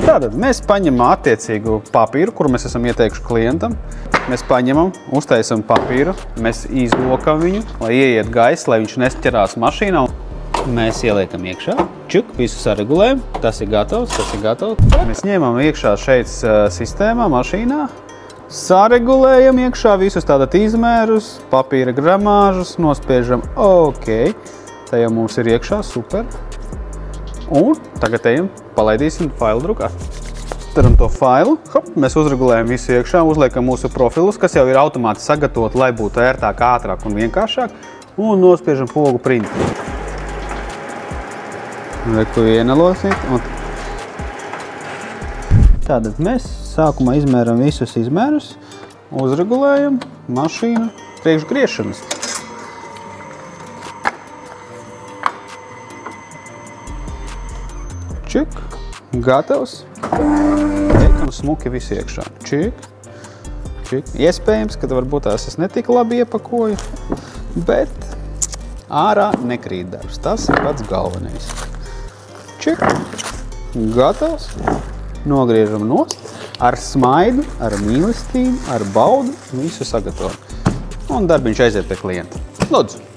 Tātad mēs paņemam attiecīgu papīru, kuru mēs esam ieteikuši klientam. Mēs paņemam, uztaisam papīru, mēs izlokam viņu, lai ieiet gaisa, lai viņš nesķerās mašīnā. Mēs ieliekam iekšā, čuk, visu saregulējam, tas ir gatavs, tas ir gatavs. Mēs ņemam iekšā šeit sistēmā, mašīnā, saregulējam iekšā visus tātad izmērus, papīra gramāžus, nospiežam OK. Tā jau mums ir iekšā, super. Un tagad ejam, palaidīsim failu drukā. Taram to failu, hop, mēs uzregulējam visu iekšā, uzliekam mūsu profilus, kas jau ir automāti sagatavot, lai būtu ērtāk, ātrāk un vienkāršāk, un nospiežam pogu printu. Reku ienalosīt. Tātad mēs sākumā izmēram visus izmērus, uzregulējam mašīnu priekš griešanas. Čik, gatavs. Liekam smuki visu iekšā. Čik, čik. Iespējams, ka varbūt tās es netik labi iepakoju, bet ārā nekrīt darbs. Tas ir pats galvenais. Čik, gatavs. Nogriežam nost ar smaidu, ar mīlestību, ar baudu, visu sagatavot. Un darbiņš aiziet pie klienta. Lūdzu!